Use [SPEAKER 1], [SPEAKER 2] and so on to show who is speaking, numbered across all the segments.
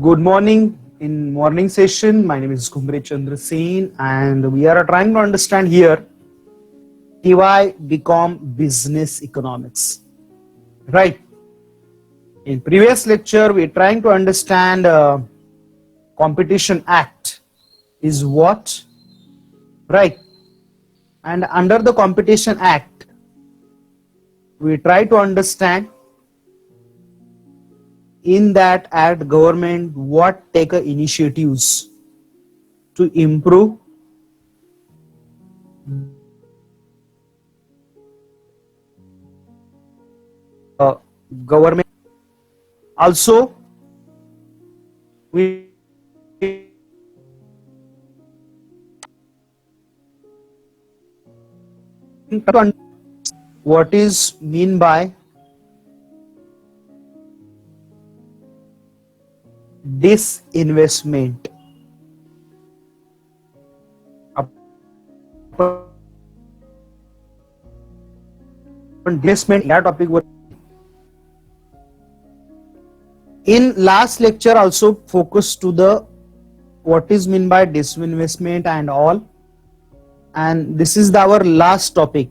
[SPEAKER 1] Good morning. In morning session, my name is Kumbre Chandra Sen, and we are trying to understand here TY become business economics. Right. In previous lecture, we are trying to understand Competition Act is what, right? And under the Competition Act, we try to understand in that act government what take initiatives to improve government. Also, we what is mean by disinvestment. Investment या topic were in last lecture also focus to the what is mean by disinvestment and all, and this is our last topic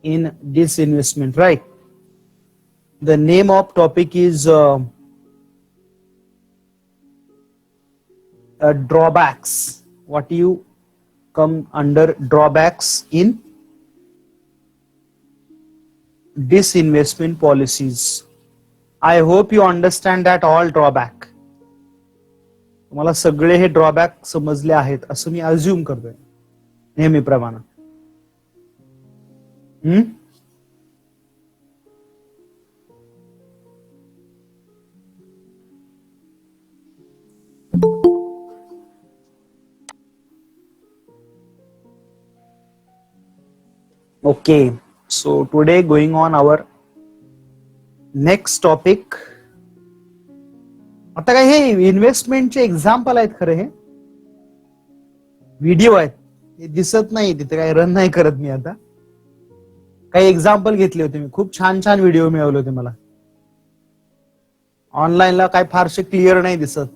[SPEAKER 1] in disinvestment, right? The name of topic is drawbacks. What you come under drawbacks in disinvestment policies. I hope you understand that all drawback. तुम्हाला सगळे हे drawback समजले आहेत असं मी assume करतोय नेहमीप्रमाणे. Okay, so today going on our next topic. आता काय हे इन्व्हेस्टमेंटचे example आहेत खरं, हे व्हिडिओ आहेत, हे दिसत नाही तिथे, काही रन नाही करत मी. आता काही एक्झाम्पल घेतले होते मी, खूप छान छान व्हिडिओ मिळवले होते मला. ऑनलाईनला काय फारसे क्लिअर नाही दिसत.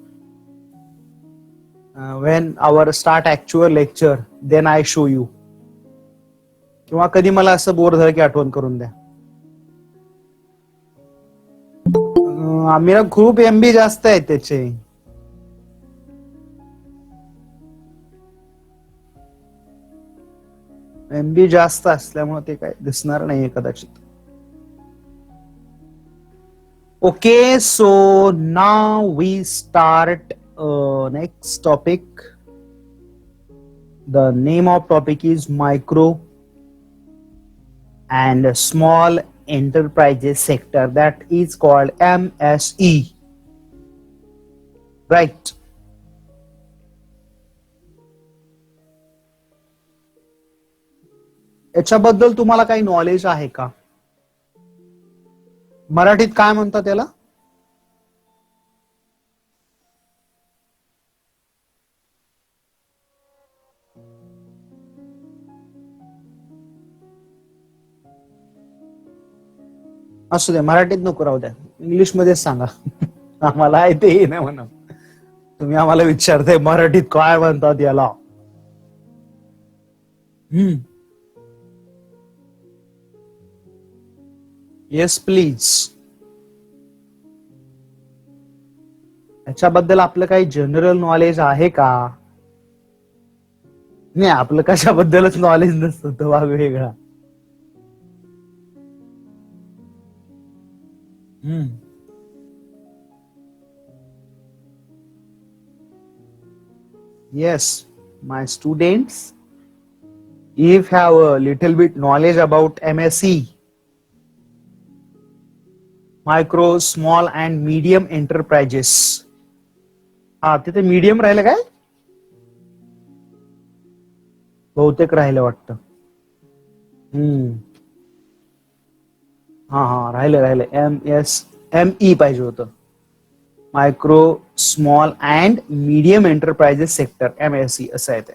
[SPEAKER 1] When our start actual lecture then I show you. किंवा कधी मला असं बोर झालं की आठवण करून द्या. मेरा खूप एमबी जास्त आहे त्याचे. एमबी जास्त असल्यामुळे ते काय दिसणार नाहीये कदाचित. Okay, so now we start next topic. The name of topic is micro and small enterprises sector, that is called MSE, right? याच्याबद्दल तुम्हाला काही नॉलेज आहे का? मराठीत काय म्हणतात त्याला? असू द्या, मराठीत नको राहू द्या, इंग्लिश मध्येच सांगा. आम्हाला आहे ते नाही म्हणा. तुम्ही आम्हाला विचारताय मराठीत काय म्हणतात याला. Yes please. याच्याबद्दल आपलं काही जनरल नॉलेज आहे का? नाही, आपलं कशाबद्दलच नॉलेज नसतं, तो भाग वेगळा. Yes, my students, if have a little bit knowledge about MSE, micro, small and medium enterprises. हा, तिथे मीडियम राहिलं काय? बहुतेक राहिलं वाटतं. हा राहिलं MSME पाहिजे होतं. Micro, small and medium enterprises sector, MSE असं आहे ते.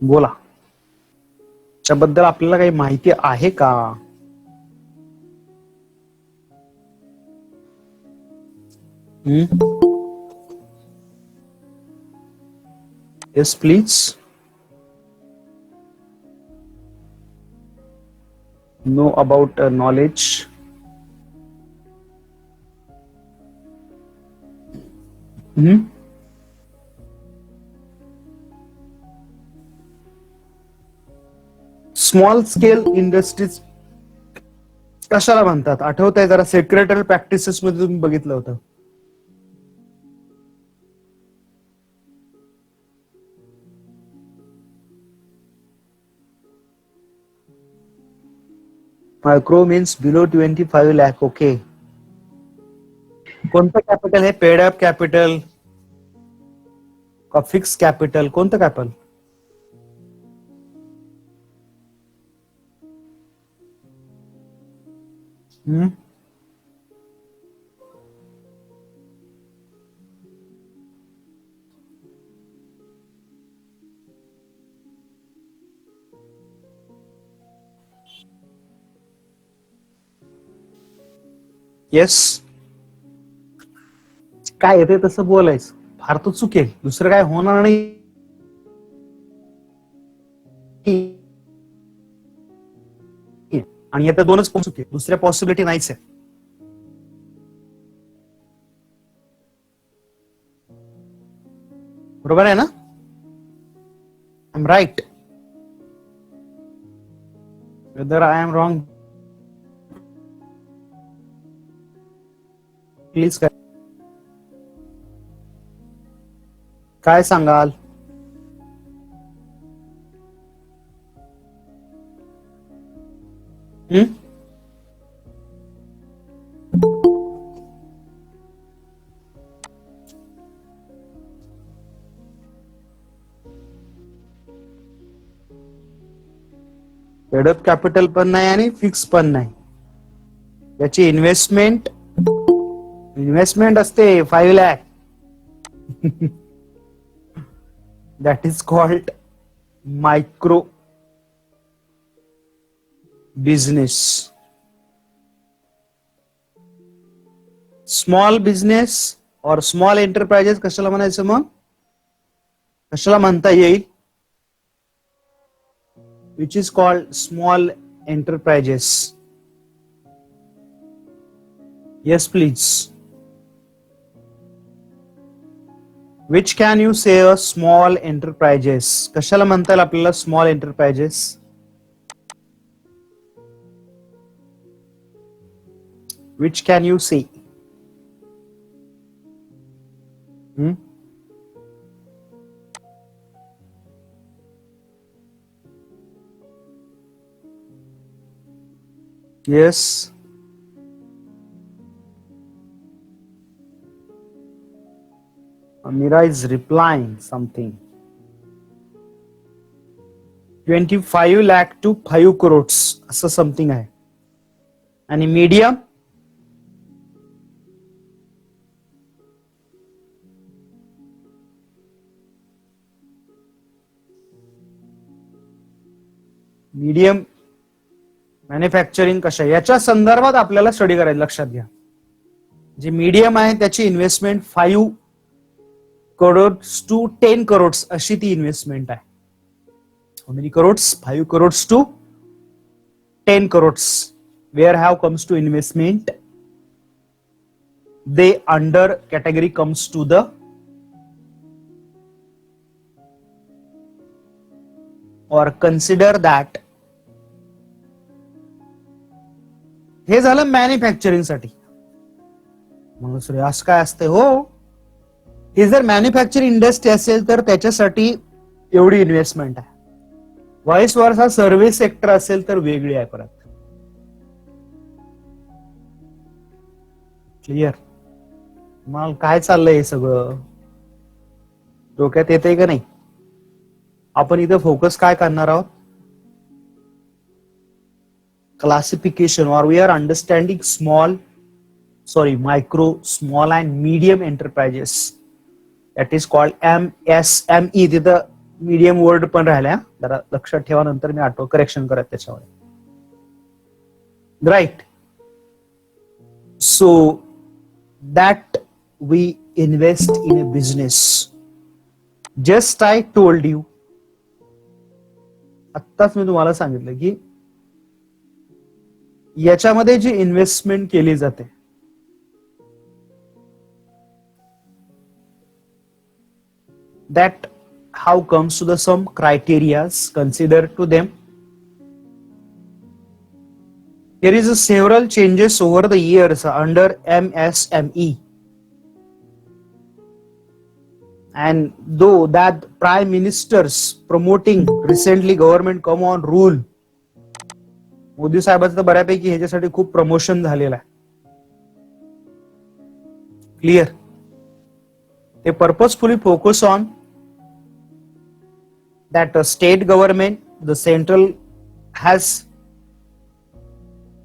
[SPEAKER 1] बोला, त्याबद्दल आपल्याला काही माहिती आहे का? Hmm? Yes, please. Know about knowledge. Hmm? Small scale industries कशाला म्हणतात आठवत आहे जरा सेक्रेटरी प्रॅक्टिसेस मध्ये तुम्ही बघितलं होतं. Micro means below 25 lakh. Okay. कोणतं कॅपिटल आहे? पेड अप कॅपिटल का फिक्स कॅपिटल? कोणतं कॅपिटल? येस. काय येते तसं बोलायचं, फार तर चुकेल, दुसरं काय होणार नाही. आणि आता दोनच चुके, दुसऱ्या पॉसिबिलिटी नाहीच आहे. बरोबर आहे ना? I am right? Whether I am wrong please काय सांगाल? पेडअप कॅपिटल पण नाही आणि फिक्स पण नाही. याची इन्व्हेस्टमेंट असते 5 lakh. That is called micro business. Small business और स्मॉल एंटरप्राइजेस कशाला म्हणायचं मग? कशाला म्हणता येईल? which is called small enterprises. Yes, please. Which can you say a small enterprises? कशाला म्हणता येईल आपल्याला small enterprises? Which can you say? Yes. Amira is replying something. 25 lakh to 5 crores असं समथिंग आहे. आणि मीडियम मॅन्युफॅक्चरिंग कशा याच्या संदर्भात आपल्याला स्टडी करायचं. लक्षात घ्या, जे मीडियम आहे त्याची इन्व्हेस्टमेंट 5 crores to 10 crores अशी ती इन्व्हेस्टमेंट आहे. How many crores? 5 crores to 10 crores. Where how comes to investment? They under category comes to the or consider that. हे झालं मॅन्युफॅक्चरिंग साठी. मग असं काय असते? हो, हे जर मॅन्युफॅक्चरिंग इंडस्ट्री असेल तर त्याच्यासाठी एवढी इन्व्हेस्टमेंट आहे. व्हाईस वर्सा सर्व्हिस सेक्टर असेल तर वेगळी आहे परत. क्लिअर? मग काय चाललंय हे सगळं डोक्यात येतंय का नाही? आपण इथं फोकस काय करणार आहोत? Classification or we are understanding micro, small and medium enterprises. That is called MSME. तिथं मीडियम वर्ड पण राहिलाय, जरा लक्षात ठेवा, नंतर मी ऑटो करेक्शन करत त्याच्यावर. Right. So that we invest in a business? Just I told you, आत्ताच मी तुम्हाला सांगितलं की याच्यामध्ये जी इन्व्हेस्टमेंट केली जाते that how comes to the some criterias considered to them. There is a several changes over the years under MSME, and though that prime ministers promoting recently government come on rule, Modi साहेबांचं तर बऱ्यापैकी ह्याच्यासाठी खूप promotion झालेलं आहे. Clear. They purposefully focus on that state government, the central has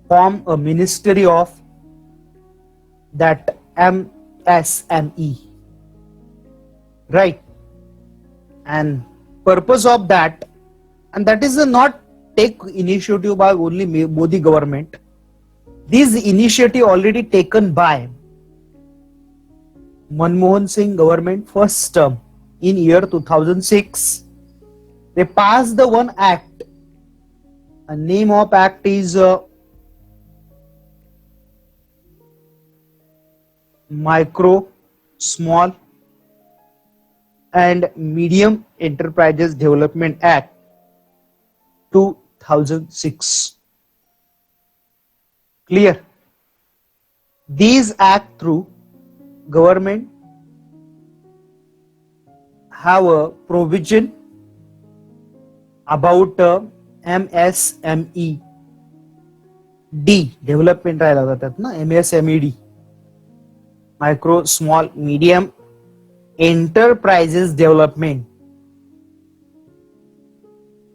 [SPEAKER 1] formed a ministry of that MSME, right? And purpose of that, and that is not take initiative by only Modi government. This initiative already taken by Manmohan Singh government first term in year 2006. They passed the one act. The name of act is Micro, Small and Medium Enterprises Development Act 2006. Clear? These act through government have a provision about MSME D development राहिला होता त्यात ना, MSMED, micro small medium enterprises development.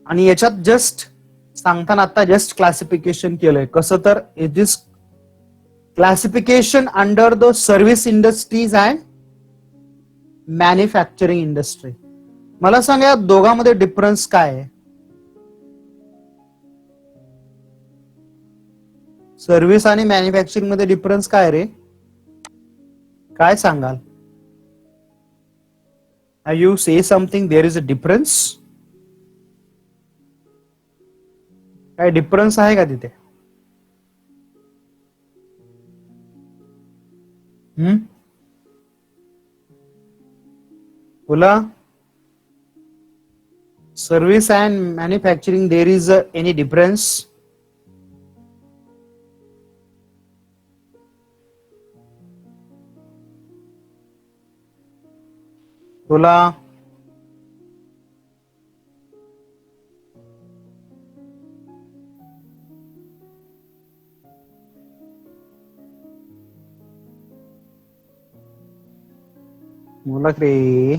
[SPEAKER 1] आणि याच्यात just सांगताना आता just classification केलंय कसं, तर it is classification under the service industries and manufacturing industry. मला सांगा या दोघांमध्ये डिफरन्स काय आहे? सर्व्हिस आणि मॅन्युफॅक्चरिंग मध्ये डिफरन्स काय रे? काय सांगाल? You say something, there is a difference. काय डिफरन्स आहे का तिथे? बोला. Service and manufacturing, there is any difference? बोला. बोला रे.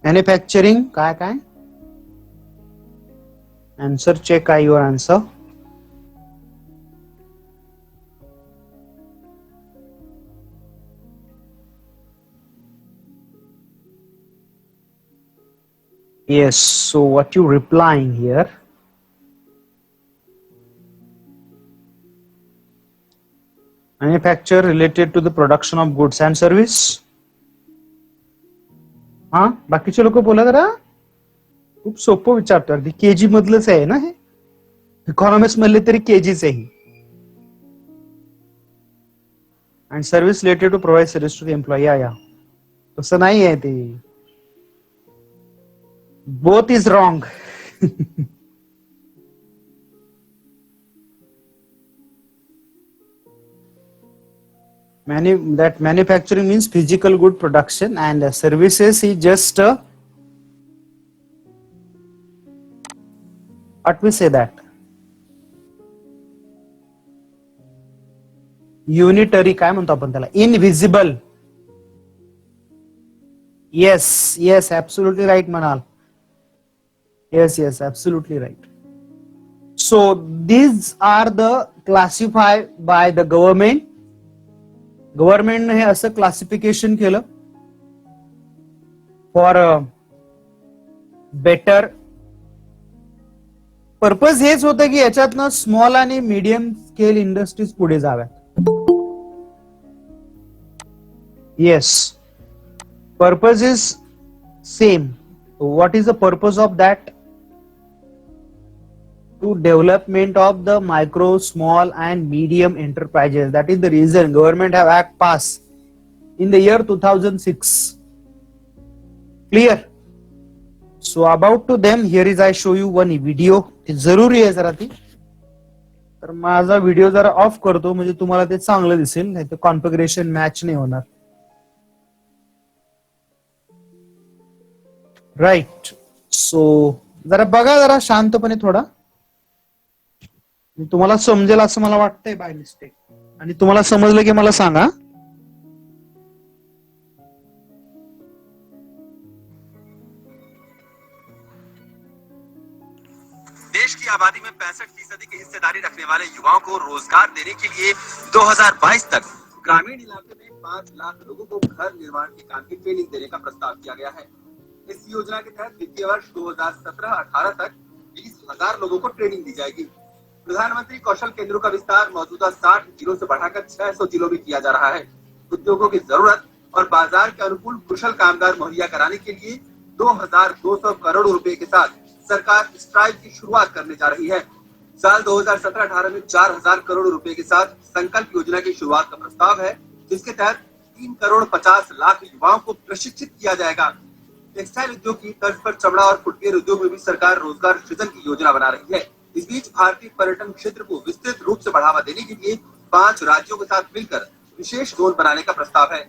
[SPEAKER 1] मॅन्युफॅक्चरिंग काय काय? आन्सर चेक आहे your answer. Yes, so what you replying here? Manufacture related to the production of goods and service. हा, बाकीचे लोक बोला जरा. खूप सोपं विचारतो, अगदी केजी मधलंच आहे ना हे. इकॉनॉमिक्स मधले तरी केजीच आहे. And service related to provide service to the employee. या तसं नाही आहे ते. Both is wrong. That manufacturing means physical good production, and services is just what we say that unitary, काय म्हणतो आपण त्याला, invisible. Yes, absolutely right, Manal. Yes, absolutely right. So these are the classified by the government. Government हे असं classification केलं for better purpose हेच होतं की याच्यातनं स्मॉल आणि मीडियम स्केल इंडस्ट्रीज पुढे जाव्यात. Yes, purpose is same. What is the purpose of that? To development of the micro, small and medium enterprises. That is the reason government have act passed in the year 2006. Clear? So about to them, here is I show you one video. जरुरी आहे जरा ती, तर माझा video जरा of करतो म्हणजे तुम्हाला ते चांगलं दिसेल, नाही तर कॉन्फिगरेशन मॅच नाही होणार. राईट. सो जरा बघा जरा शांतपणे थोडा, तुम्हाला समजेल असं मला वाटतंय बाय मिस्टेक. आणि तुम्हाला समजलं की मला सांगा.
[SPEAKER 2] देश की आबादी में 65% की हिस्सेदारी रखने वाले युवाओं को रोजगार देने के लिए 2022 तक ग्रामीण इलाके में 5 लाख लोगों को घर निर्माण के काम की ट्रेनिंग देने का प्रस्ताव किया गया है. इस योजना के तहत वित्तीय वर्ष 2017-18 तक 20,000 लोगों को ट्रेनिंग दी जाएगी. प्रधानमंत्री कौशल केंद्रों का विस्तार मौजूदा 60 जिलों से बढ़ाकर 600 जिलों में किया जा रहा है. उद्योगों की जरूरत और बाजार के अनुकूल कुशल कामगार मुहैया कराने के लिए 2,200 करोड़ रुपए के साथ सरकार स्ट्राइव की शुरुआत करने जा रही है. साल 2017-18 में 4,000 करोड़ रुपए के साथ संकल्प योजना की शुरुआत का प्रस्ताव है, जिसके तहत 3 करोड़ 50 लाख युवाओं को प्रशिक्षित किया जाएगा. टेक्सटाइल उद्योग की तर्ज पर चमड़ा और फुटवियर उद्योग में भी सरकार रोजगार सृजन की योजना बना रही है. इस बीच भारतीय पर्यटन क्षेत्र को विस्तृत रूप से बढ़ावा देने के लिए 5 राज्यों के साथ मिलकर विशेष जोन बनाने का प्रस्ताव है.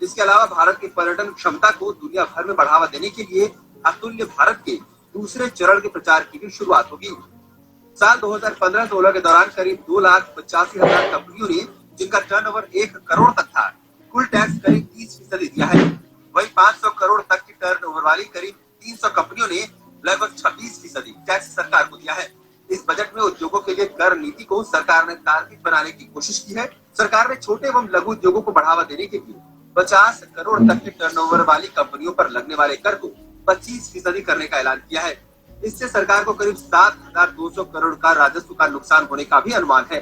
[SPEAKER 2] इसके अलावा भारत की पर्यटन क्षमता को दुनिया भर में बढ़ावा देने के लिए अतुल्य भारत के दूसरे चरण के प्रचार की भी शुरुआत होगी. साल 2015-16 के दौरान करीब 2,85,000 कंपनियों ने, जिनका टर्नओवर 1 करोड़ तक था, कुल टैक्स करीब 30% दिया है. वहीं 500 करोड़ तक की टर्नओवर वाली करीब 300 कंपनियों ने लगभग 26% टैक्स सरकार को दिया है. इस बजट में उद्योगों के लिए कर नीति को सरकार ने तार्किक बनाने की कोशिश की है. सरकार ने छोटे एवं लघु उद्योगों को बढ़ावा देने के लिए 50 करोड़ तक के टर्नओवर वाली कंपनियों पर लगने वाले कर को 25% करने का ऐलान किया है. इससे सरकार को करीब 7,200 करोड़ का राजस्व का नुकसान होने का भी अनुमान है.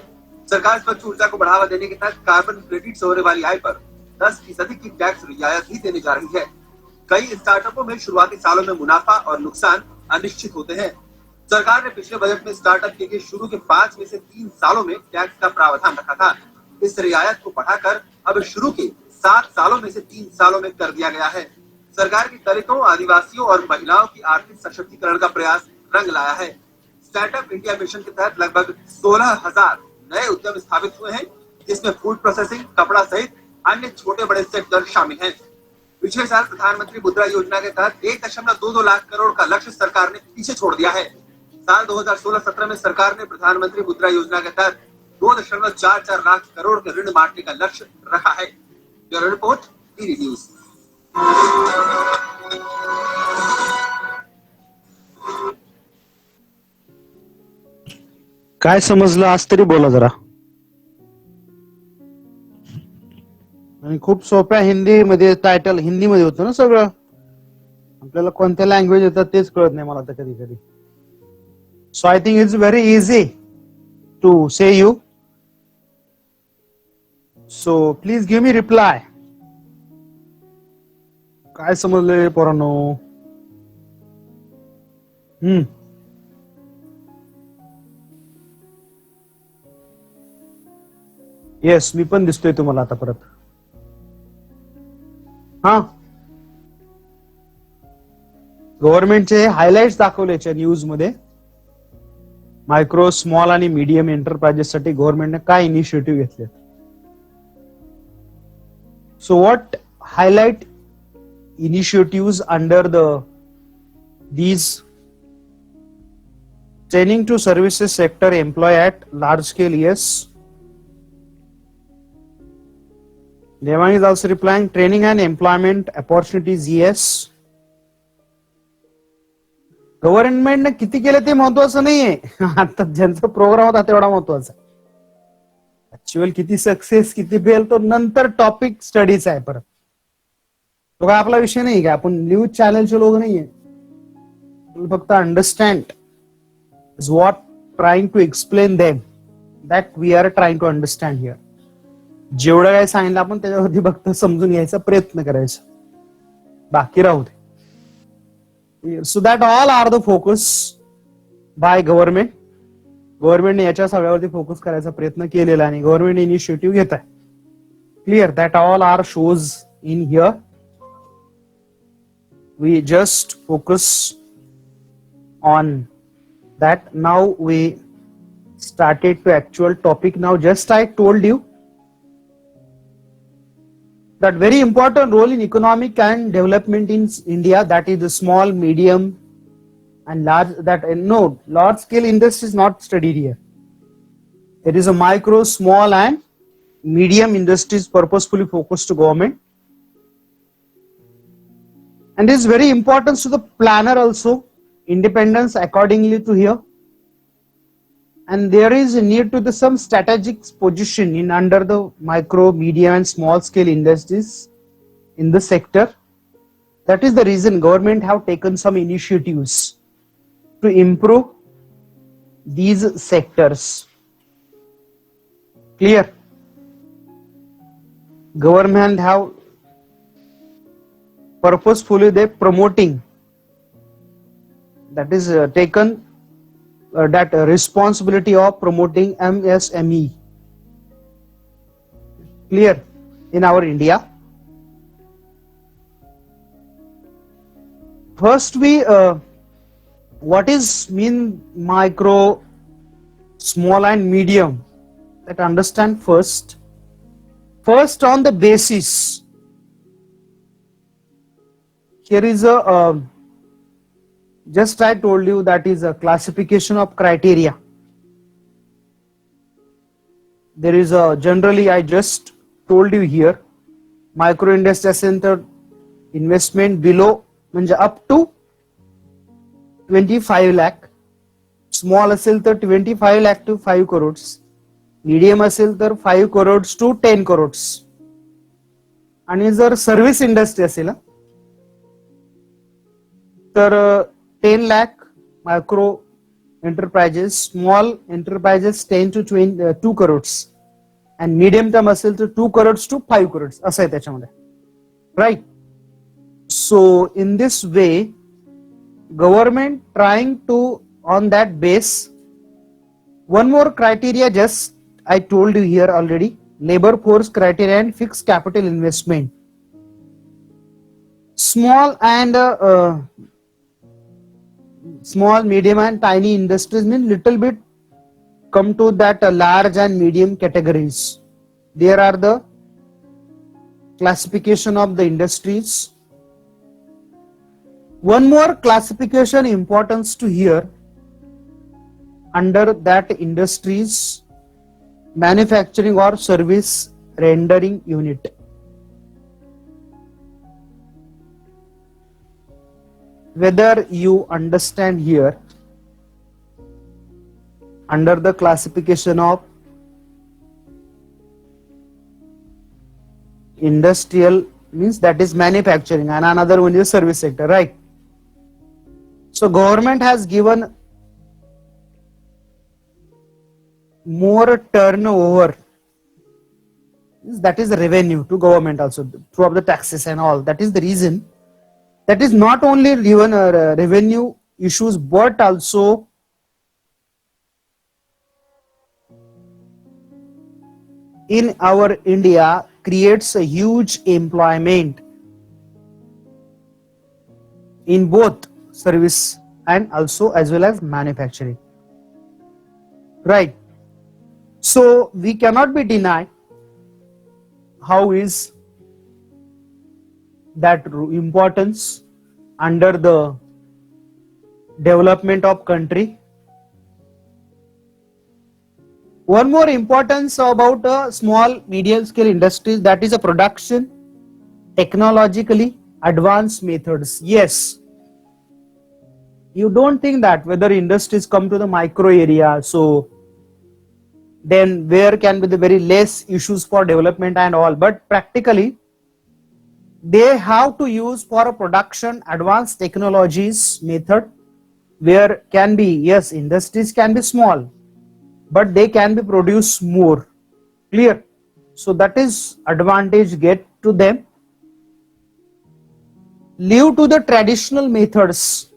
[SPEAKER 2] सरकार स्वच्छ ऊर्जा को बढ़ावा देने के तहत कार्बन क्रेडिट से होने वाली आय पर 10% की टैक्स रियायत भी देने जा रही है. कई स्टार्टअपों में शुरुआती सालों में मुनाफा और नुकसान अनिश्चित होते हैं. सरकार ने पिछले बजट में स्टार्टअप के लिए शुरू के 5 में से 3 सालों में टैक्स का प्रावधान रखा था. इस रियायत को बढ़ाकर अब शुरू के 7 सालों में से 3 सालों में कर दिया गया है. सरकार की दलितों, आदिवासियों और महिलाओं की आर्थिक सशक्तिकरण का प्रयास रंग लाया है. स्टार्टअप इंडिया मिशन के तहत लगभग 16,000 नए उद्यम स्थापित हुए हैं, जिसमें फूड प्रोसेसिंग, कपड़ा सहित अन्य छोटे बड़े सेक्टर शामिल हैं. पिछले साल प्रधानमंत्री मुद्रा योजना के तहत 1.22 लाख करोड़ का लक्ष्य सरकार ने पीछे छोड़ दिया है. साल 2016-17 में सरकार ने प्रधानमंत्री मुद्रा योजना के तहत 2.44 लाख करोड़ के ऋण बांटने का लक्ष्य रखा है. Bureau report, DD news.
[SPEAKER 1] काय समजलं आज तरी बोला जरा. आणि खूप सोप्या हिंदीमध्ये टायटल हिंदीमध्ये होतं ना सगळं. आपल्याला कोणत्या लँग्वेज येतात तेच कळत नाही मला तर कधी कधी. So I think it's very easy to say you. So please give me reply. काय समजले पोरांनो? येस, मी पण दिसतोय तुम्हाला आता परत. हा, गव्हर्नमेंटचे हायलाइट्स दाखवल्याच्या न्यूज मध्ये. मायक्रो, स्मॉल आणि मीडियम एंटरप्राइजेस साठी गव्हर्नमेंटने काय इनिशिएटिव्ह घेतले. So what highlight initiatives under these training to services sector employ at large scale? Yes. Devang is also replying, training and employment opportunities. Yes. गव्हर्नमेंटने किती केलं ते महत्वाचं नाहीये. आता ज्यांचा प्रोग्राम होता तेवढा महत्वाचा. ऍक्च्युअल किती सक्सेस, किती फेल तो नंतर टॉपिक स्टडीज आहे परत. तो काय आपला विषय नाही का, आपण न्यूज चॅनलचे लोक नाहीये. फक्त understand is what trying to explain them that we are trying to understand here. जेवढं काय सांगितलं आपण त्याच्यावरती फक्त समजून घ्यायचा प्रयत्न करायचा, बाकी राहू दे. So that all are the focus by government. गव्हर्नमेंटने याच्या सगळ्यावरती फोकस करायचा प्रयत्न केलेला आणि गव्हर्नमेंट इनिशिएटिव्ह घेत आहे. Clear? That all are shows in here. We just focus on that. Now we started to actual topic. Now just I told you that very important role in economic and development in India, that is the small, medium and large, that no, large scale industry is not studied here. It is a micro, small and medium industries purposefully focused to government. And this is very important to the planner also, independence accordingly to here. And there is a need to the some strategic position in under the micro, medium and small scale industries in the sector. That is the reason government have taken some initiatives to improve these sectors. Clear? Government have purposefully they promoting, that is taken that responsibility of promoting MSME. Clear? In our India. First we what is mean micro, small and medium, that understand first on the basis. Here is a just I told you that is a classification of criteria. There is a generally I just told you here, micro industry center investment below म्हणजे up to 25 lakh, small असेल तर 25 lakh to 5 crores, medium असेल तर 5 crores to 10 crores, आणि जर service industry असेल तर 10 lakh micro enterprises, small enterprises 10 to 2 crores and medium term असेल तर 2 crores to 5 crores असं आहे त्याच्यामध्ये. Right? So in this way government trying to on that base. One more criteria just I told you here already, labor force criteria and fixed capital investment. Small and small, medium and tiny industries mean little bit come to that large and medium categories. There are the classification of the industries. One more classification importance to here under that industries, manufacturing or service rendering unit. Whether you understand here under the classification of industrial means that is manufacturing and another one is service sector, right? So government has given more turnover, that is revenue to government also through the taxes and all. That is the reason. That is not only given revenue issues but also in our India creates a huge employment in both service and also as well as manufacturing, right? So we cannot be denied how is that importance under the development of country. One more importance about a small medium scale industries, that is a production technologically advanced methods. Yes, you don't think that whether industries come to the micro area, so then where can be the very less issues for development and all, but practically they have to use for a production advanced technologies method where can be, yes, industries can be small, but they can be produce more. Clear? So that is advantage get to them. Leave to the traditional methods.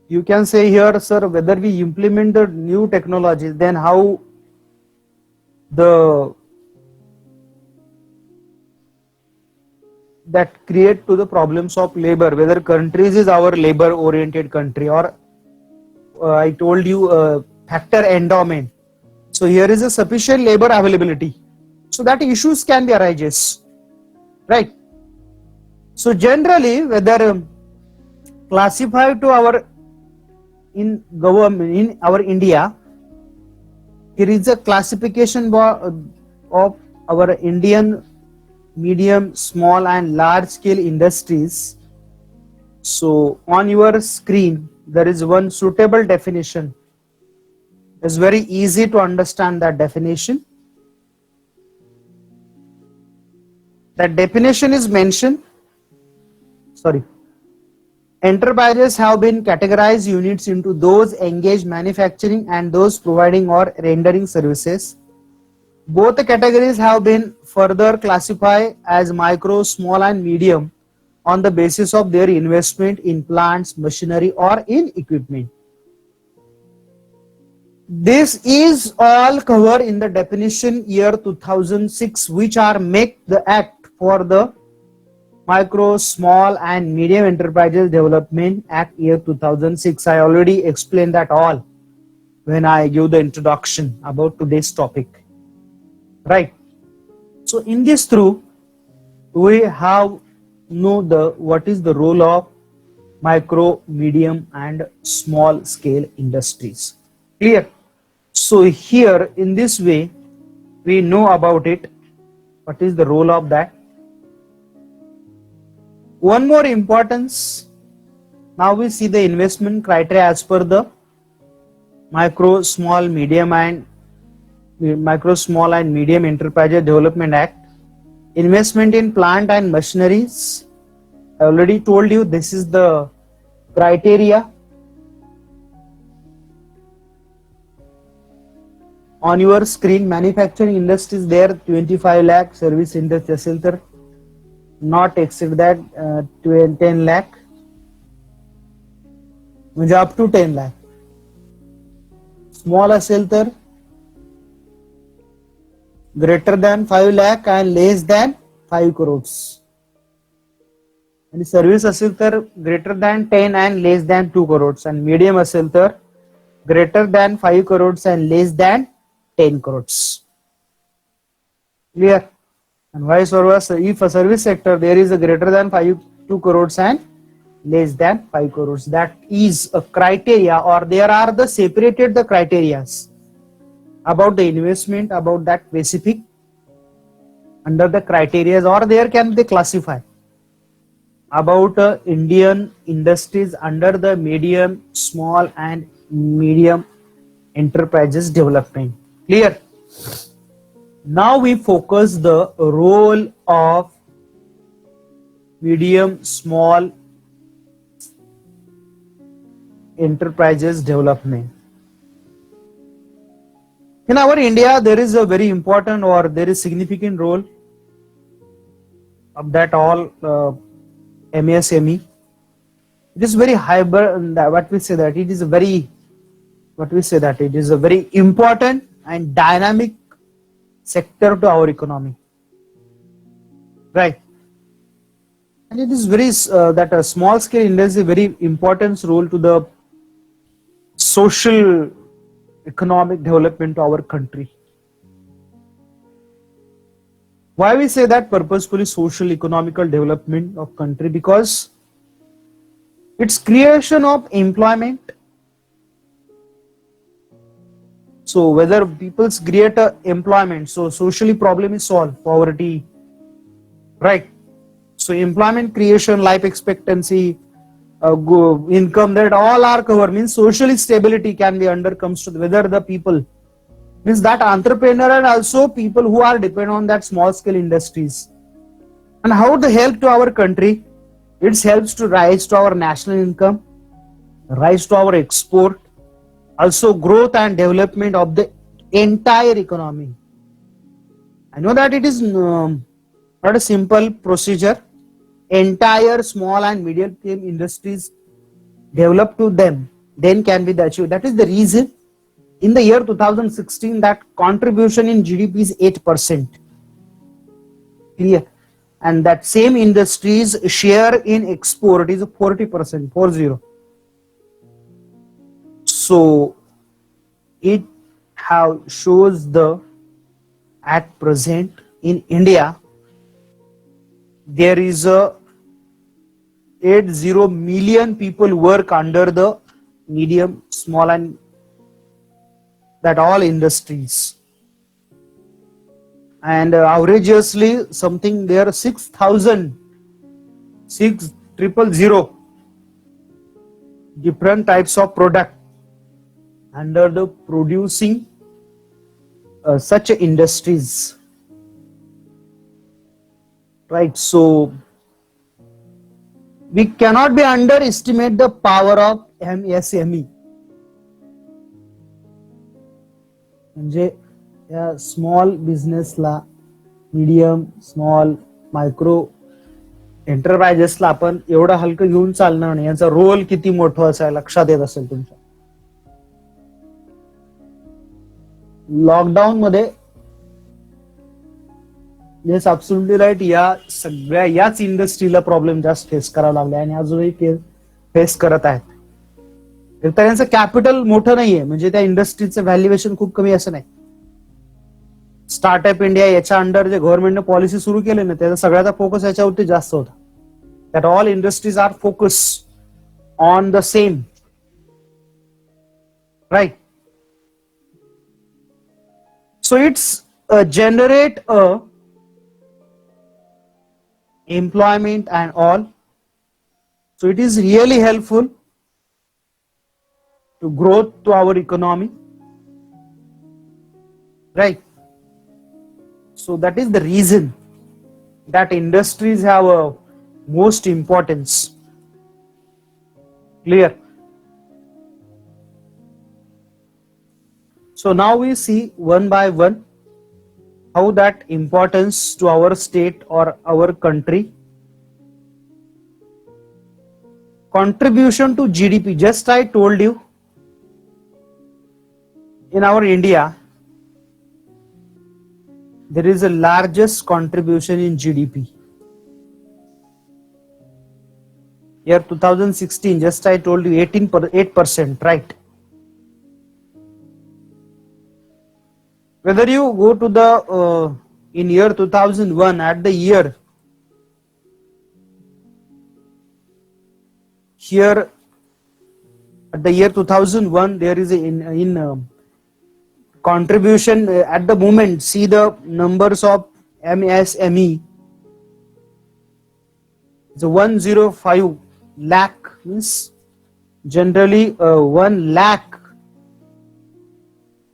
[SPEAKER 1] You can say here, sir, whether we implement the new technologies, then how the that create to the problems of labor, whether countries is our labor oriented country, or I told you factor endowment. So here is a sufficient labor availability, so that issues can be arises, right? So generally, whether classified to our in government in our India, here is a classification of our Indian medium, small and large scale industries. So on your screen there is one suitable definition. It's very easy to understand that definition. That definition is mentioned. Sorry. Enterprises have been categorized units into those engaged manufacturing and those providing or rendering services. Both the categories have been further classified as micro, small and medium on the basis of their investment in plants, machinery or in equipment. This is all covered in the definition year 2006, which are make the act for the Micro, Small and Medium Enterprises Development Act year 2006. I already explained that all when I give the introduction about today's topic. Right. So in this through, we have know the what is the role of micro, medium and small scale industries. Clear? So here in this way, we know about it. What is the role of that? One more importance. Now we see the investment criteria as per the Micro, Small, Medium and Enterprises Development Act. Investment in plant and machineries. I already told you this is the criteria. On your screen, manufacturing industry is there 25 lakh, service industry not exceed that 10 lakh, up to 10 lakh. Small असेल तर greater than 5 lakh and less than 5 crores. And service असेल तर greater than 10 and less than 2 crores. And medium असेल तर greater than 5 crores and less than 10 crores. Clear? And vice versa, if a service sector there is a greater than 2 crores and less than 5 crores, that is a criteria, or there are the separated the criterias about the investment, about that specific under the criterias, or there can be classified about Indian industries under the medium, small and medium enterprises development. Clear? Now we focus the role of medium, small enterprises development. In our India, there is a very important or there is significant role of that all MSME. It is very what we say that it is a very important and dynamic sector to our economy, right? And it is very that a small scale industry very important role to the social economic development to our country. Why we say that purposefully social economical development of country? Because it's creation of employment. So whether people create employment, so socially problem is solved, poverty, right? So employment creation, life expectancy, income, that all are covered, means socially stability can be under comes to whether the people, means that entrepreneur and also people who are dependent on that small scale industries. And how to help to our country? It helps to rise to our national income, rise to our export, also growth and development of the entire economy. I know that it is not a simple procedure. Entire small and medium industries develop to them, then can be achieved. That is the reason in the year 2016 that contribution in GDP is 8%. Clear? And that same industries share in export is 40%, 40. So it how shows the at present in India there is a 80 million people work under the medium, small and that all industries. And averageously something there 6,000, 6,000 different types of product under the producing such industries. Right, so we cannot be underestimate the power of MSME. म्हणजे या small बिझनेसला, medium, small, micro एंटरप्राइजेसला आपण एवढं हलकं घेऊन चालणार नाही. याचा role किती मोठा असेल लक्षात येत असेल तुमच्या. लॉकडाऊन मध्ये येस ॲब्सोल्युटली राईट, या सगळ्या याच इंडस्ट्रीला प्रॉब्लेम जास्त फेस करावा लागला आणि अजूनही फेस करत आहेत. तर त्यांचं कॅपिटल मोठं नाहीये, म्हणजे त्या इंडस्ट्रीचं व्हॅल्युएशन खूप कमी असं नाही. स्टार्टअप इंडिया याच्या अंडर जे गव्हर्नमेंटने पॉलिसी सुरू केली ना, त्याचा सगळ्याचा फोकस याच्यावरती जास्त होता. That all industries are focus on the same, right. So it's generate a employment and all. So it is really helpful to growth to our economy, right? So that is the reason that industries have a most importance. Clear? So now we see one by one how that importance to our state or our country. Contribution to GDP, just I told you, in our India there is the largest contribution in GDP. Year 2016, just I told you 8%, right? Whether you go to the in year 2001 at the year, here at the year 2001 there is in contribution at the moment, see the numbers of MSME. The 105 lakh means generally 1 lakh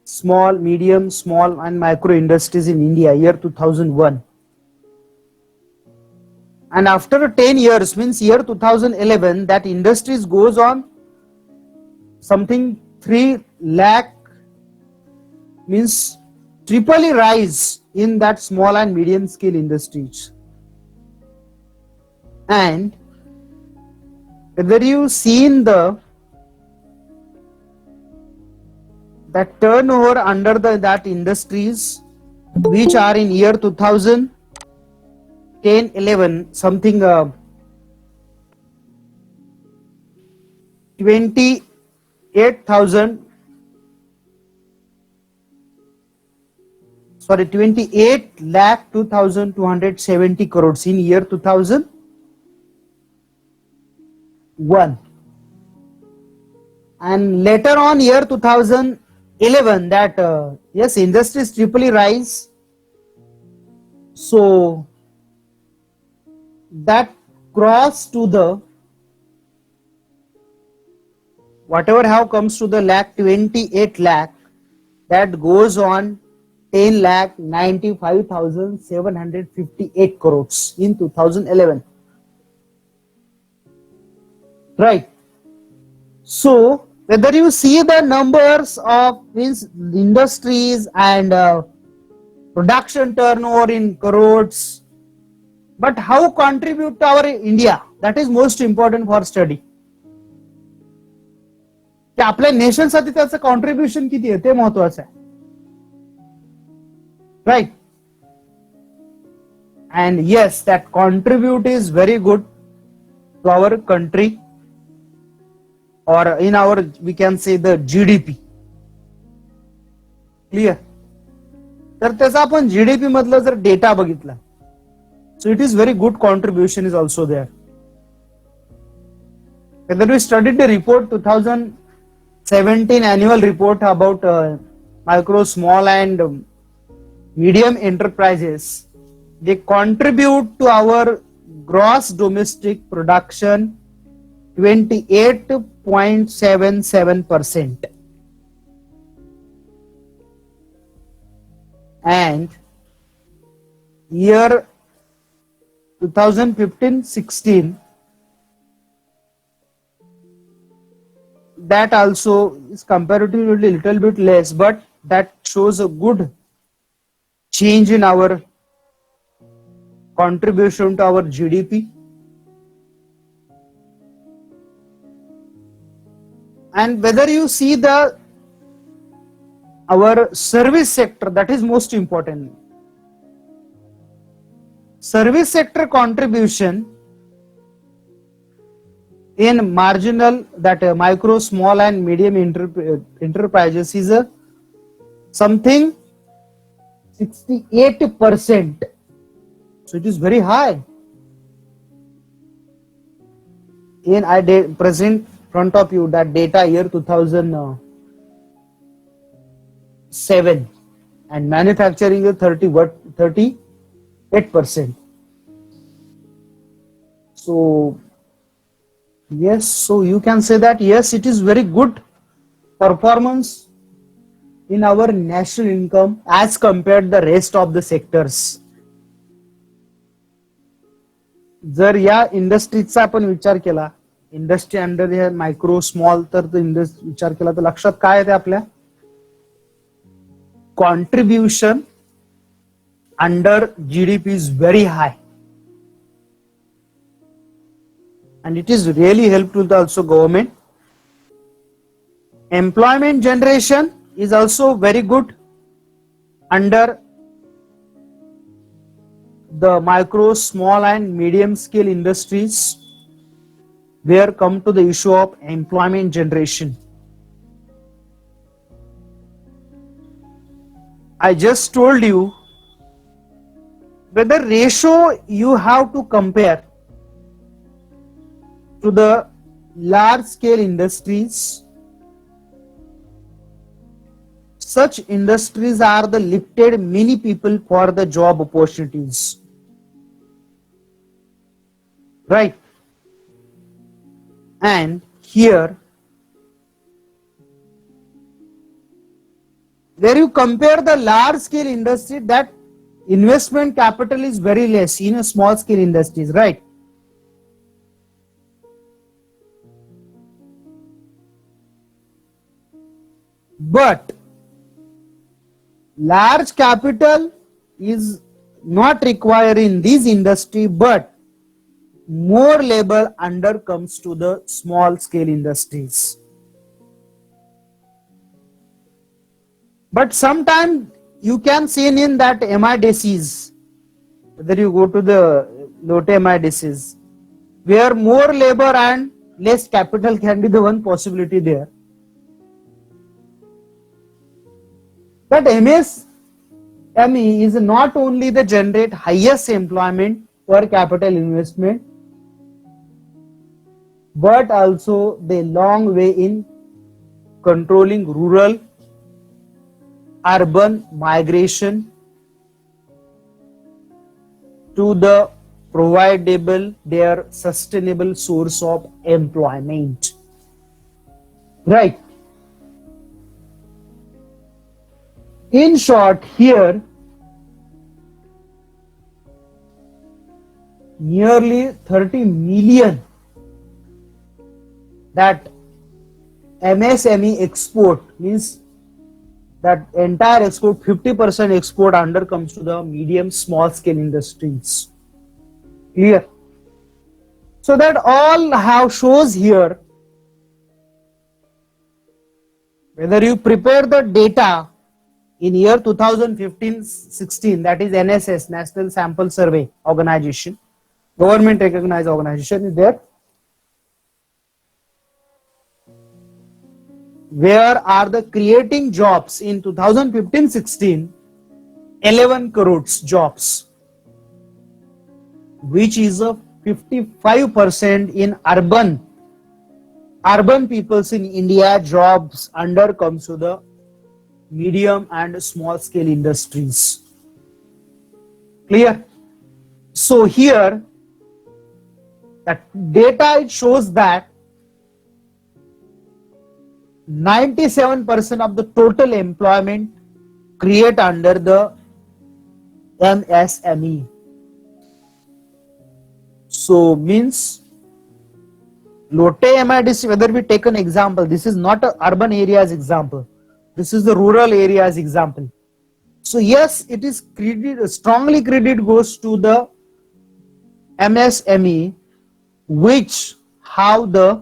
[SPEAKER 1] small, medium, small and micro industries in India, year 2001. And after 10 years, means year 2011, that industries goes on something 3 lakh, means triply rise in that small and medium scale industries. And whether you seen that turnover under that industries which are in year 2010-11 something 28,000 sorry 28 lakh 2,270 crores in year 2001. And later on year 2011 that yes, industries triply rise. So that cross to the whatever have comes to the 28 lakh, that goes on 10,95,758 crores in 2011, right? So whether you see the numbers of means industries and production turnover in crores, but how contribute to our India, that is most important for study. की आपल्या नेशनसाठी त्याचं contribution किती आहे ते महत्वाचं आहे, right. And yes, that contribute is very good to our country, or in our, we can say, the GDP. Clear? तर त्याचा आपण जीडीपी मधलं जर डेटा बघितला, so it is very good contribution is also there. Whether we studied the report 2017 annual report about micro, small and medium enterprises, they contribute to our gross domestic production 28.77%. And year 2015-16, that also is comparatively little bit less, but that shows a good change in our contribution to our GDP. And whether you see the our service sector, that is most important. Service sector contribution in marginal, that micro, small and medium enterprises is something 68%. So it is very high. And I present front of you that data year 2007, and manufacturing is 38%. So yes, so you can say that yes, it is very good performance in our national income as compared the rest of the sectors. जर या इंडस्ट्रीचा आपण विचार केला, industry under हे micro small, तर विचार केला तर लक्षात काय येते आपल्या, contribution under GDP is very high, and it is really helpful to also government. Employment generation is also very good under the micro, small and medium scale industries, where come to the issue of employment generation. I just told you whether ratio you have to compare to the large scale industries. Such industries are the lifted many people for the job opportunities, right? And here, where you compare the large scale industry, that investment capital is very less in a small scale industries, right? But large capital is not required in this industry, but more labor under comes to the small scale industries. But sometimes you can see in that MIDCs, whether you go to the Lotte MIDCs, where more labor and less capital can be the one possibility there. But MSME is not only the generate highest employment per capital investment, but also the long way in controlling rural urban migration to the providable their sustainable source of employment, right? In short, here nearly 30 million that MSME export means that entire export, 50% export under comes to the medium small scale industries. Clear? So that all have shows here whether you prepare the data in year 2015-16, that is NSS, National Sample Survey Organization, government recognized organization is there. Where are the creating jobs in 2015-16? 11 crores jobs, which is a 55% in urban peoples in India. Jobs under comes to the medium and small scale industries. Clear? So here that data, it shows that 97% of the total employment create under the MSME. So means Lotte MIDC, whether we take an example, this is not a urban areas example, this is the rural areas example. So yes, it is strongly credit goes to the MSME, which have the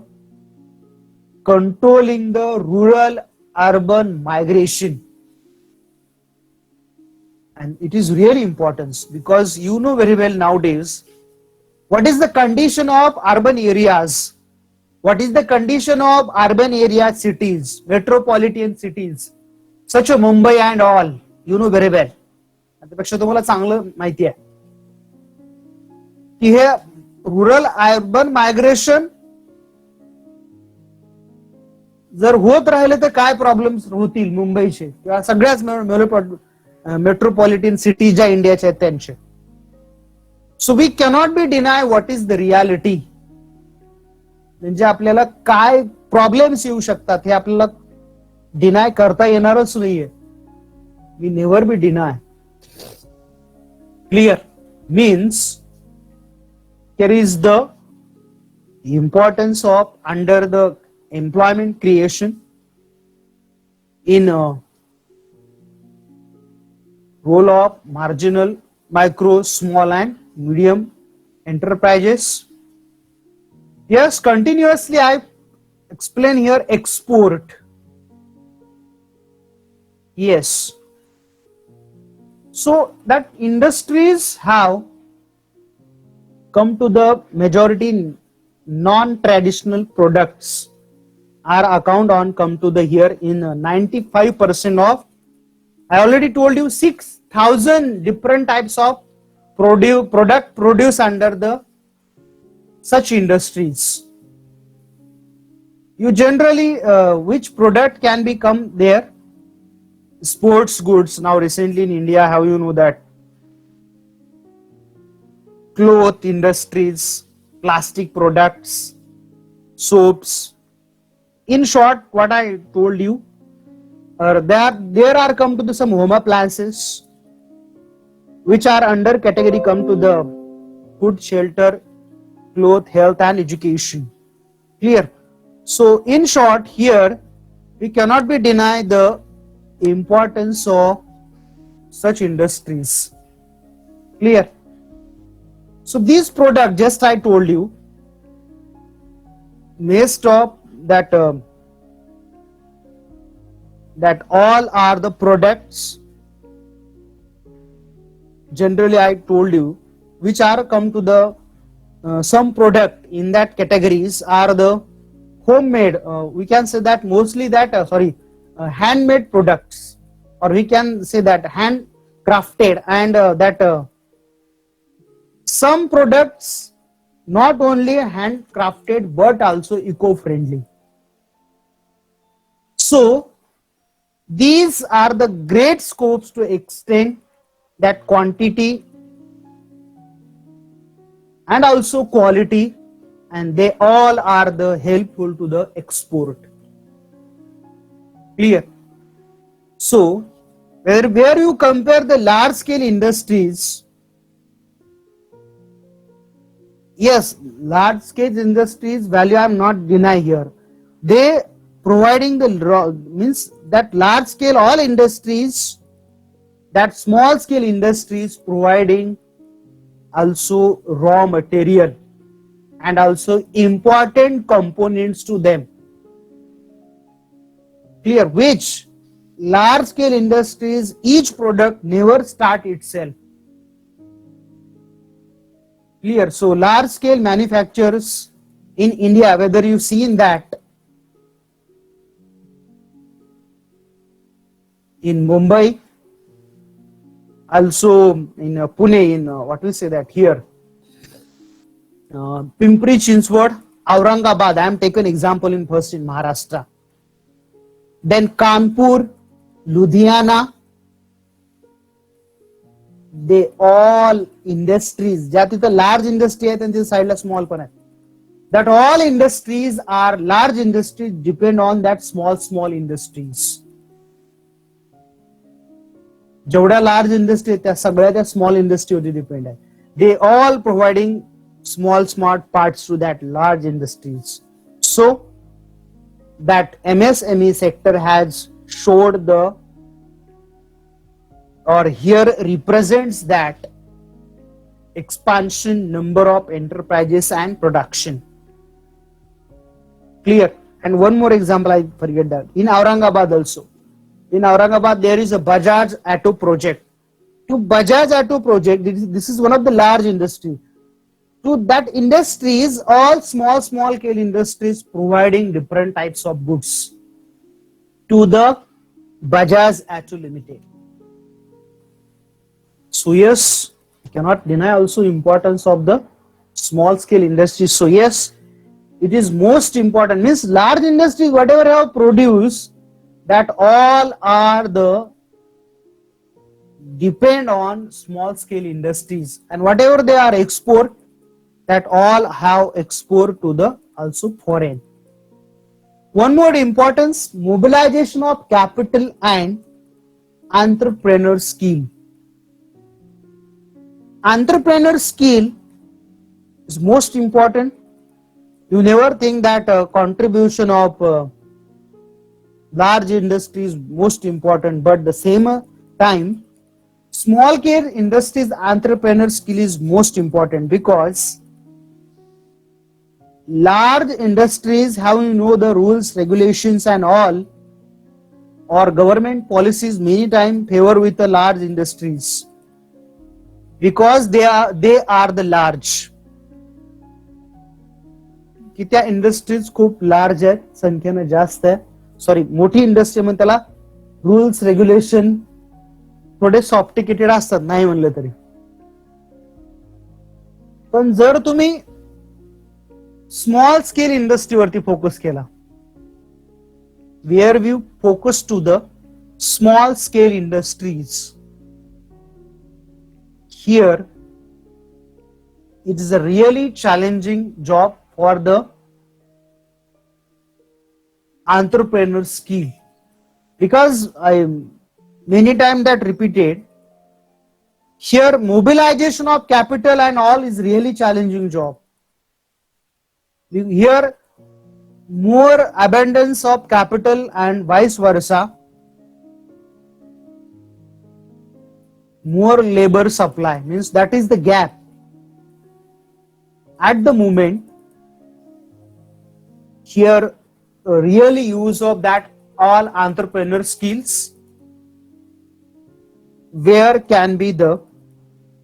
[SPEAKER 1] controlling the rural urban migration. And it is really important because you know very well nowadays what is the condition of urban areas, what is the condition of urban area cities, metropolitan cities such as Mumbai and all, you know very well. त्यापेक्षा तुम्हाला चांगलं माहिती आहे की हे rural urban migration जर होत राहिले तर काय प्रॉब्लेम्स होतील मुंबईचे किंवा सगळ्याच मेट्रोपॉलिटन सिटी ज्या इंडियाच्या आहेत त्यांचे. So we cannot be deny what is the reality, म्हणजे आपल्याला काय प्रॉब्लेम्स येऊ शकतात हे आपल्याला डिनाय करता येणारच नाहीये. We never be deny. Clear? Means there is the importance of under the employment creation in a role of marginal, micro, small and medium enterprises. Yes, continuously I explain here export. Yes. So that industries have come to the majority non-traditional products are account on come to the here in 95% of, I already told you 6,000 different types of product produced under the such industries. You generally which product can become there? Sports goods. Now recently in India, how you know that? Cloth industries, plastic products, soaps. In short, what I told you, there are come to the some home appliances, which are under category come to the food, shelter, cloth, health and education. Clear? So in short, here we cannot be deny the importance of such industries. Clear? So these products, just I told you, may stop that that all are the products. Generally, I told you which are come to the some product in that categories are the homemade. We can say that mostly that handmade products, or we can say that handcrafted, and that. Some products not only handcrafted but also eco-friendly. So these are the great scopes to extend that quantity and also quality, and they all are the helpful to the export. Clear? So where you compare the large scale industries, yes, large scale industries value I am not deny here. They providing means that large scale all industries, that small scale industries providing also raw material and also important components to them. Clear? Which large scale industries, each product never start itself. Clear? So large scale manufacturers in India, whether you've seen that in Mumbai, also in Pune, in what we say that here, Pimpri Chinchwad, Aurangabad. I am taken example in first in Maharashtra. Then Kanpur, Ludhiana. They all industries. ज्या तिथं large industry आहे त्यांच्या साईडला small पण आहे. That all industries are large industries depend on that small industries. जेवढ्या large industry त्या सगळ्या त्या small industry वरती depend आहे. They all providing small smart parts to that large industries. So that MSME sector has showed the or here represents that expansion number of enterprises and production. Clear? And one more example, I forget that. In Aurangabad also. In Aurangabad, there is a Bajaj Auto project. To Bajaj Auto project, this is one of the large industry. To that industries, all small scale industries providing different types of goods to the Bajaj Auto Limited. So yes, you cannot deny also importance of the small scale industries. So yes, it is most important. Means large industries, whatever have produced, that all are the depend on small scale industries, and whatever they are export, that all have export to the also foreign. One more importance, mobilization of capital and entrepreneur skill. Entrepreneur skill is most important. You never think that contribution of large industry is most important, but the same time, small scale industries entrepreneur skill is most important, because large industries have the rules, regulations and all, or government policies many times favor with the large industries because they are the large. की त्या industries खूप large आहेत, संख्येने जास्त आहे. Sorry, मोठी industry म्हणजे त्याला रूल्स रेग्युलेशन थोडे सॉफ्टिकेटेड असतात, नाही म्हणलं तरी. पण जर तुम्ही स्मॉल स्केल इंडस्ट्रीवरती फोकस केला, where we focus to the small scale industries, here it is a really challenging job for the entrepreneur skill, because I many times that repeated here, mobilization of capital and all is really challenging job. Here more abundance of capital and vice versa, more labor supply, means that is the gap at the moment. Here really use of that all entrepreneur skills, where can be the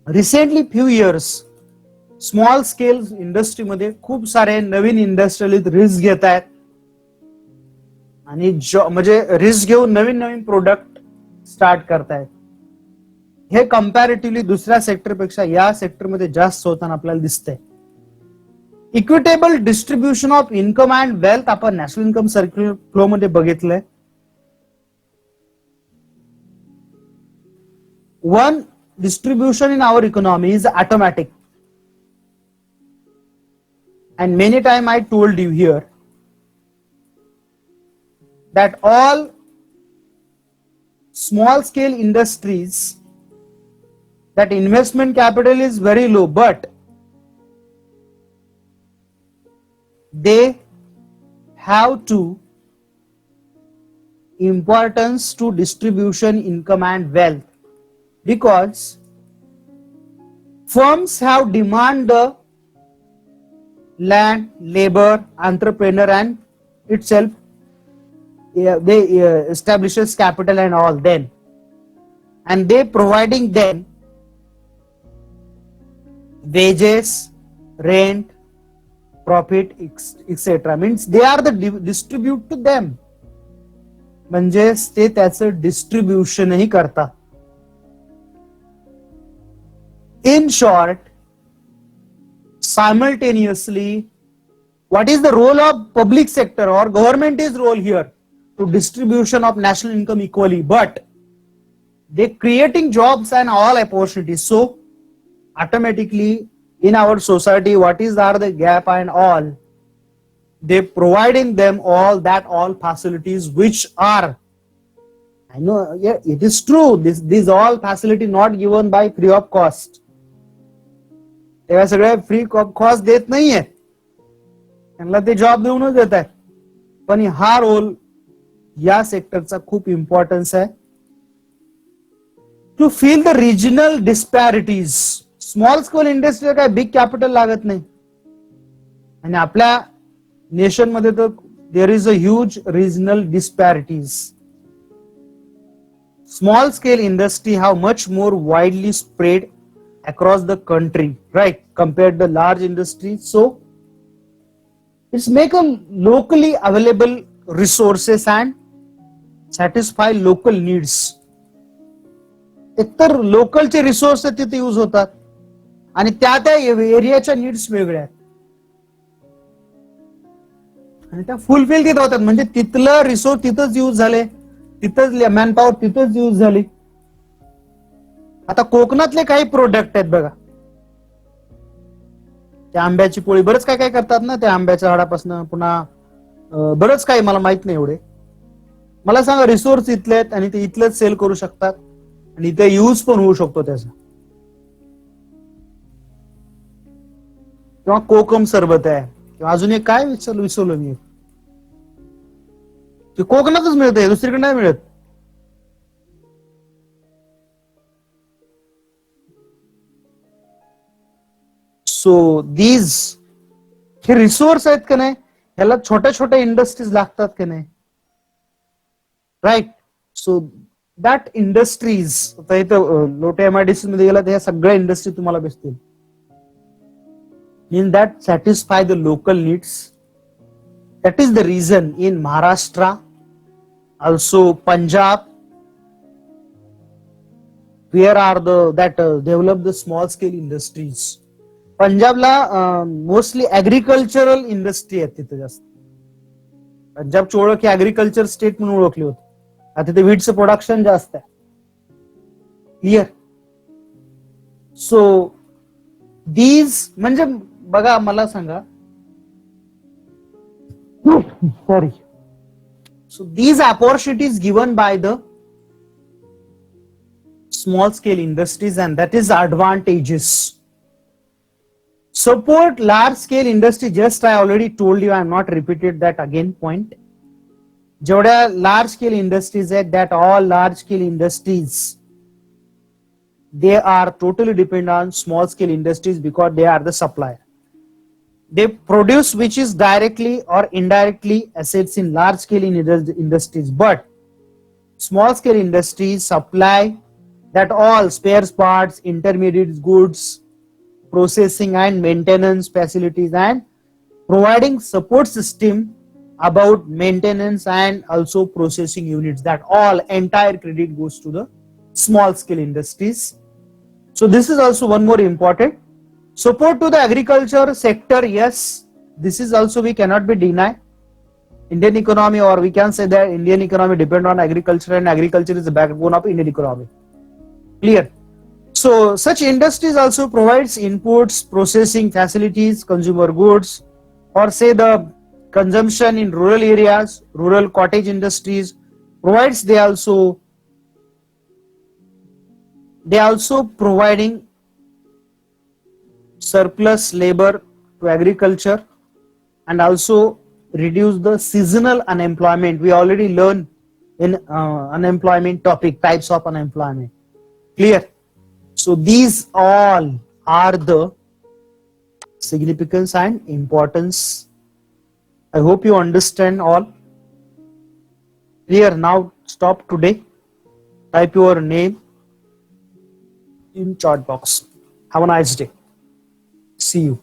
[SPEAKER 1] recently few years small scale industry मध्ये खूप सारे नवीन industrialist risk घेत आहेत आणि म्हणजे risk घेऊन नवीन product start करतायत. हे comparatively दुसऱ्या सेक्टर पेक्षा या सेक्टर मध्ये जास्त होताना आपल्याला दिसतंय. Equitable distribution of income and wealth आपण नॅशनल इन्कम सर्क्युलर फ्लो मध्ये बघितलंय. One distribution in our economy is automatic, and many times I told you here that all small scale industries, that investment capital is very low, but they have to importance to distribution, income and wealth, because firms have demand the land, labor, entrepreneur and itself, they establishes capital and all, then and they providing them wages, rent, profit, etc. means they are the distribute to them, म्हणजेच ते त्याचं डिस्ट्रीब्युशनही करतात. In short, simultaneously, what is the role of public sector or government is role here to distribution of national income equally, but they creating jobs and all opportunities. So automatically in our society, what is are the gap and all, they providing them all facilities which are, I know, yeah, it is true, these all facility not given by free of cost. तेव्हा सगळे free cost देत नाहीये, त्यांना ते job देऊनच देत आहेत. पण हा रोल या सेक्टरचा खूप इम्पॉर्टन्स आहे to feel the regional disparities. Small scale इंडस्ट्रीला काय बिग कॅपिटल लागत नाही, आणि आपल्या नेशन मध्ये तर there is a huge regional disparities. Small scale industry have much more widely spread across the country, right, compared to the large industries. So it's make a locally available resources and satisfy local needs. एकतर लोकलचे resources तिथे use होतात आणि त्या त्या एरियाच्या needs वेगळ्या आहेत आणि त्या फुलफिल तिथे होतात. म्हणजे तिथलं रिसोर्स तिथंच यूज झाले, तिथंच मॅनपॉवर तिथंच यूज झाली. आता कोकणातले काही प्रोडक्ट आहेत बघा, त्या आंब्याची पोळी, बरंच काय काय करतात ना त्या आंब्याच्या झाडापासून, पुन्हा बरंच काही मला माहित नाही एवढे. मला सांगा, रिसोर्स इथले आहेत आणि ते इथलेच सेल करू शकतात आणि इथे यूज पण होऊ शकतो त्याचा. किंवा कोकम सरबत आहे, किंवा अजून एक काय विसरलो मी, ते कोकणातच मिळत, दुसरीकडे नाही मिळत. सो दीज हे रिसोर्स आहेत का नाही, ह्याला छोट्या छोट्या इंडस्ट्रीज लागतात का नाही, राईट. सो दॅट इंडस्ट्रीज, आता इथं लोटे एमआयडीसी मध्ये गेला तर ह्या सगळ्या इंडस्ट्री तुम्हाला दिसतील. In that satisfy the local needs. That is the reason in Maharashtra, also Punjab, where are that develop the small scale industries. पंजाबला मोस्टली ऍग्रिकल्चरल इंडस्ट्री आहे तिथे जास्त. पंजाबची ओळख ही ऍग्रिकल्चर स्टेट म्हणून ओळखली होती. आता तिथे व्हीटचं प्रोडक्शन जास्त आहे. क्लिअर. सो दीज म्हणजे बघा, मला सांगा, sorry, so these opportunities given by the small scale industries, and that is advantages. Support large scale industry, just I already told you, I am not repeated that again point. जेवढ्या large scale industries आहेत, that all large scale industries, they are totally dependent on small scale industries because they are the supplier. They produce which is directly or indirectly assets in large scale industries, but small scale industries supply that all spare parts, intermediate goods, processing and maintenance facilities, and providing support system about maintenance and also processing units. That all entire credit goes to the small scale industries. So this is also one more important. Support to the agriculture sector, yes, this is also we cannot be denied. Indian economy, or we can say that Indian economy depend on agriculture, and agriculture is the backbone of Indian economy. Clear. So such industries also provides inputs, processing facilities, consumer goods, or say the consumption in rural areas, rural cottage industries provides. They also providing surplus labor to agriculture, and also reduce the seasonal unemployment. We already learned in unemployment topic, types of unemployment. Clear? So these all are the significance and importance. I hope you understand all. Clear? Now stop today. Type your name in chat box. Have a nice day. See you.